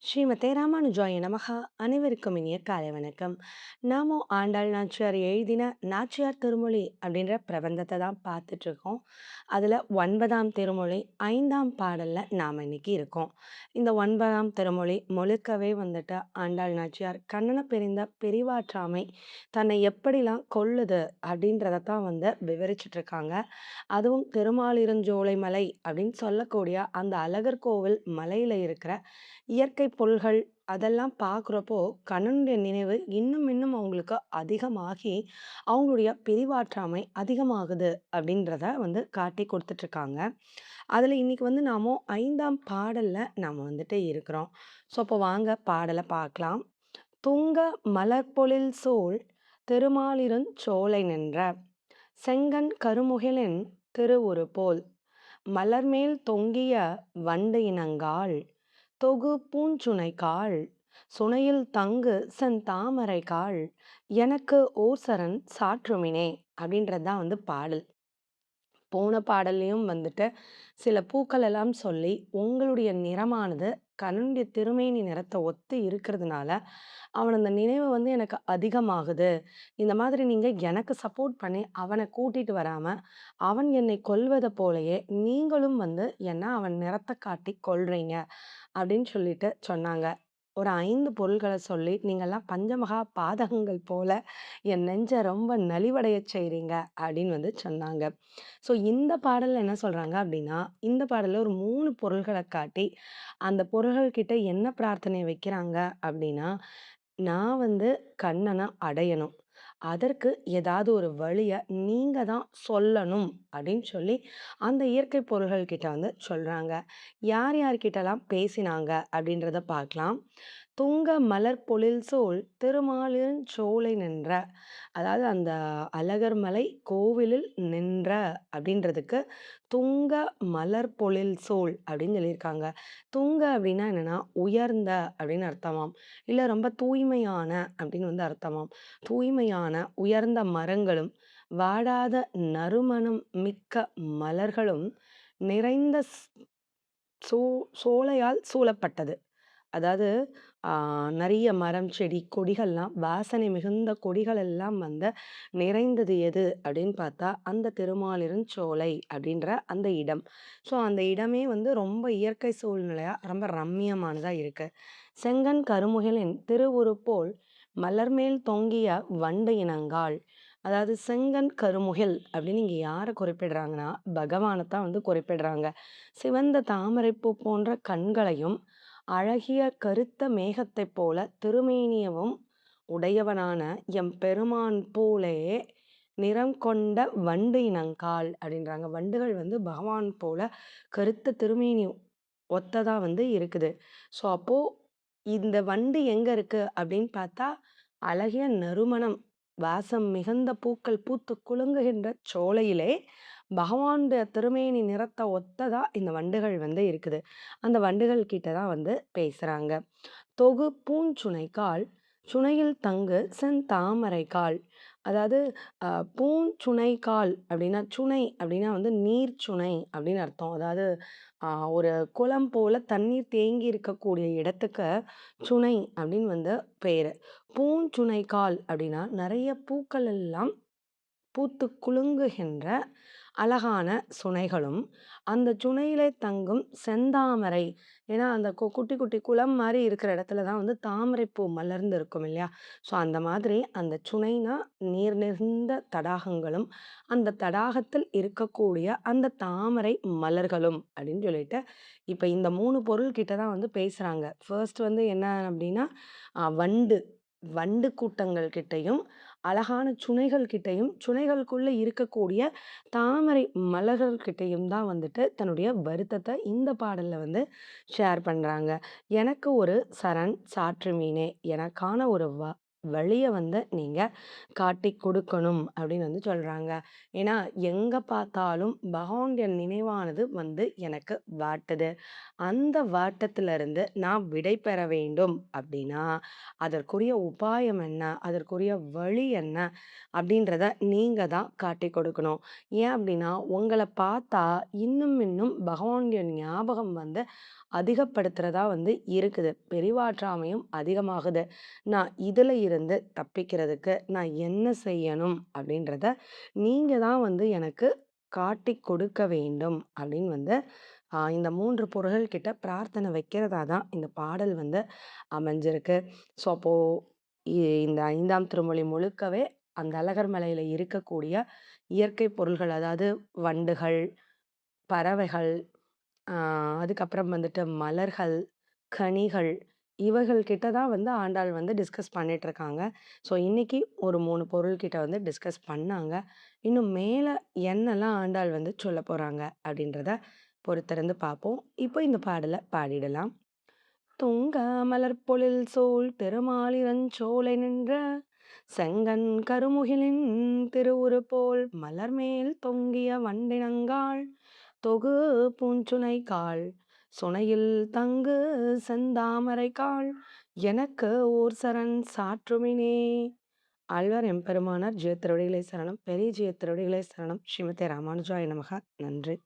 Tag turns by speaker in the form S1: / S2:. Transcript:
S1: ஸ்ரீமதே ராமானுஜாய நமஹ. அனைவருக்கும் இனிய காலை வணக்கம். நாமும் ஆண்டாள் நாச்சியார் எழுதின நாச்சியார் திருமொழி அப்படின்ற பிரபந்தத்தை தான் பார்த்துட்டு இருக்கோம். அதில் 9ஆம் திருமொழி 5ஆம் பாடல்ல நாம் இன்னைக்கு இருக்கோம். இந்த 9ஆம் திருமொழி முழுக்கவே வந்துட்டு ஆண்டாள் நாச்சியார் கண்ணனை பிரிந்த பிரிவாற்றாமை தன்னை எப்படிலாம் கொல்லுது அப்படின்றத தான் வந்து விவரிச்சுட்டு இருக்காங்க. அதுவும் திருமாலிருஞ்சோலை மலை அப்படின்னு சொல்லக்கூடிய அந்த அழகர் கோவில் மலையில இருக்கிற இயற்கை பொருள்கள் அதெல்லாம் பார்க்குறப்போ கண்ணனுடைய நினைவு இன்னும் இன்னும் அவங்களுக்கு அதிகமாகி அவங்களுடைய பிரிவாற்றாமை அதிகமாகுது அப்படின்றத வந்து காட்டி கொடுத்துட்ருக்காங்க. அதில் இன்னைக்கு வந்து நாம 5ஆம் பாடல்ல நாம் வந்துட்டு இருக்கிறோம். ஸோ அப்போ வாங்க பாடலை பார்க்கலாம். துங்க மலர்பொழில் சூழ் திருமாலிருஞ்சோலை நின்ற செங்கண் கருமுகிலின் திருவுரு போல் மலர்மேல் தொங்கிய வண்டு இனங்காள் தொகு பூஞ்சுனைக்காள் சுனையில் தங்கு செந்தாமரைக்காள் எனக்கு ஓசரன் சாற்றுமினே அப்படின்றது தான் வந்து பாடல். போன பாடல்லையும் வந்துட்டு சில பூக்கள் எல்லாம் சொல்லி உங்களுடைய நிறமானது கண்ணனுடைய திருமேனி நிறத்தை ஒத்து இருக்கிறதுனால அவன் அந்த நினைவு வந்து எனக்கு அதிகமாகுது. இந்த மாதிரி நீங்க எனக்கு சப்போர்ட் பண்ணி அவனை கூட்டிட்டு வராம அவன் என்னை கொல்வதை போலயே நீங்களும் வந்து என்ன அவன் நிறத்தை காட்டி கொல்றீங்க அப்படின்னு சொல்லிட்டு சொன்னாங்க. ஒரு 5 பொருள்கள சொல்லி, "நீங்கலாம் பஞ்சமகா பாதகங்கள் போல என் நெஞ்ச ரொம்ப நலிவடையச் செய்றீங்க" அப்படின்னு வந்து சொன்னாங்க. ஸோ இந்த பாடல்ல என்ன சொல்றாங்க அப்படின்னா, இந்த பாடல்ல ஒரு 3 பொருள்கள காட்டி, அந்த பொருள்கள் கிட்ட என்ன பிரார்த்தனை வைக்கிறாங்க அப்படின்னா, "நான் வந்து கண்ணன அடையணும். அதற்கு ஏதாவது ஒரு வழிய நீங்க தான் சொல்லணும்" அப்படின்னு சொல்லி, அந்த இயற்கை பொருள்கள் கிட்ட வந்து சொல்றாங்க. யார் யார்கிட்டலாம் பேசினாங்க அப்படின்றத பார்க்கலாம். "துங்க மலர் பொழில் சூழ் திருமாலிருஞ்சோலை நின்ற" அதாவது அந்த அழகர் மலை கோவிலில் நின்ற அப்படின்றதுக்கு "துங்க மலர் பொழில் சூழ்" அப்படின்னு சொல்லியிருக்காங்க. துங்க அப்படின்னா என்னன்னா, உயர்ந்த அப்படின்னு அர்த்தமாம். இல்ல ரொம்ப தூய்மையான அப்படின்னு வந்து அர்த்தமாம். தூய்மையான, உயர்ந்த மரங்களும், வாடாத நறுமணம் மிக்க மலர்களும் நிறைந்த சோ சோலையால் சூழப்பட்டது. அதாவது ஆ நெறைய மரம், செடி, கொடிகள்லாம் வாசனை மிகுந்த கொடிகள் எல்லாம் வந்து நிறைந்தது எது அப்படின்னு பார்த்தா, அந்த திருமாலிருஞ்சோலை அப்படின்ற அந்த இடம். ஸோ அந்த இடமே வந்து ரொம்ப இயற்கை சூழ்நிலையா ரொம்ப ரம்மியமானதா இருக்கு. செங்கண் கருமுகிலின் திருவுரு போல் மலர்மேல் தொங்கிய வண்டு இனங்காள். அதாவது செங்கண் கருமுகில் அப்படின்னு இங்க யார குறிப்பிடுறாங்கன்னா, பகவான தான் வந்து குறிப்பிடுறாங்க. சிவந்த தாமரைப்பூ போன்ற கண்களையும், அழகிய கருத்த மேகத்தைப் போல திருமேனியவும் உடையவனான எம்பெருமான் போலே நிறம் கொண்ட வண்டு இனங்காள் அப்படின்றாங்க. வண்டுகள் வந்து பகவான் போல கருத்த திருமேனி ஒத்ததா வந்து இருக்குது. ஸோ அப்போ இந்த வண்டு எங்க இருக்கு அப்படின்னு பார்த்தா, அழகிய நறுமணம், வாசம் மிகுந்த பூக்கள் பூத்து குலுங்குகின்ற சோலையிலே பகவானுடைய திருமேனி நிறத்த ஒத்ததா இந்த வண்டுகள் வந்து இருக்குது. அந்த வண்டுகள் கிட்ட தான் வந்து பேசுறாங்க. தொகு பூஞ்சுனைக்காள் சுனையில் தங்கு செந்தாமரைக்காள். அதாவது பூஞ்சுனைக்காள் அப்படின்னா, சுனை அப்படின்னா வந்து நீர்ச்சுனை அப்படின்னு அர்த்தம். அதாவது அ ஒரு குளம் போல தண்ணீர் தேங்கி இருக்கக்கூடிய இடத்துக்கு சுனை அப்படின்னு வந்து பேரு. பூஞ்சுனைக்காள் அப்படின்னா, நெறைய பூக்கள் எல்லாம் பூத்து குலுங்குகின்ற அழகான சுனைகளும், அந்த சுனையிலே தங்கும் செந்தாமரை. ஏன்னா, அந்த குட்டி குட்டி குளம் மாரி இருக்கிற இடத்துல தான் வந்து தாமரைப்பூ மலர்ந்து இருக்கும் இல்லையா? ஸோ அந்த மாதிரி அந்த சுனைனா நீர் நிறைந்த தடாகங்களும், அந்த தடாகத்தில் இருக்கக்கூடிய அந்த தாமரை மலர்களும் அப்படின்னு சொல்லிட்டு, இப்ப இந்த 3 பொருள் கிட்ட தான் வந்து பேசுறாங்க. ஃபர்ஸ்ட் வந்து என்ன அப்படின்னா, வண்டு. வண்டு கூட்டங்கள் கிட்டயும், அழகான சுனைகள் கிட்டயும், சுனைகளுக்குள்ள இருக்கக்கூடிய தாமரை மலர்கள் கிட்டயும் தான் வந்துட்டு தன்னுடைய வருத்தத்த இந்த பாடல்ல வந்து ஷேர் பண்றாங்க. "எனக்கு ஒரு சரண் சாற்று மீனே" எனக்கான ஒரு வழிய வந்து நீங்க காட்டிக் குடுக்கணும் அப்படின்னு வந்து சொல்றாங்க. ஏன்னா, எங்க பார்த்தாலும் பகவானுடைய நினைவானது வந்து எனக்கு வாட்டுது. அந்த வாட்டத்திலிருந்து நான் விடை பெற வேண்டும் அப்படின்னா, அதற்குரிய உபாயம் என்ன? அதற்குரிய வழி என்ன? அப்படின்றத நீங்க தான் காட்டிக் கொடுக்கணும். ஏன் அப்படின்னா, உங்கள பார்த்தா இன்னும் இன்னும் பகவானுடைய ஞாபகம் வந்து அதிகப்படுத்துறதா வந்து இருக்குது. பெரிவாற்றாமையும் அதிகமாகுது. நான் இதுல இருந்து தப்பிக்கிறதுக்கு நான் என்ன செய்யணும்? அப்படின்றத நீங்க தான் வந்து எனக்கு காட்டிக் கொடுக்க வேண்டும் அப்படின்னு வந்து இந்த 3 பொருள்கள் கிட்ட பிரார்த்தனை வைக்கிறதா தான் இந்த பாடல் வந்து அமைஞ்சிருக்கு. ஸோ, அப்போ இ இந்த 5ஆம் திருமொழி முழுக்கவே அந்த அழகர் மலையில இருக்கக்கூடிய இயற்கை பொருள்கள், அதாவது வண்டுகள், பறவைகள், ஆ அதுக்கப்புறம் வந்துட்டு மலர்கள், கனிகள் இவைகள் கிட்ட தான் வந்து ஆண்டாள் வந்து டிஸ்கஸ் பண்ணிட்டுருக்காங்க. ஸோ, இன்னைக்கு ஒரு 3 பொருள் கிட்ட வந்து டிஸ்கஸ் பண்ணாங்க. இன்னும் மேல என்னலாம் ஆண்டாள் வந்து சொல்லப் போறாங்க அப்படின்றத பொறுத்திருந்து பார்ப்போம். இப்போ இந்த பாடல பாடிடலாம். "துங்க மலர்ப்பொழில் சூழ் திருமாலிருஞ்சோலை நின்ற செங்கண் கருமுகிலின் திருவுரு போல் மலர்மேல் தொங்கிய வண்டினங்காள் தொகு பூஞ்சுனைக்காள் சுனையில் தங்கு செந்தாமரைக்காள் எனக்கு ஓர் சரண் சாற்றுமினே." ஆழ்வார் எம்பெருமானார் ஜீவ திருவடிகளே சரணம். பெரிய ஜீவ திருவடிகளே சரணம். ஸ்ரீமதே ராமானுஜாய நமக. நன்றி.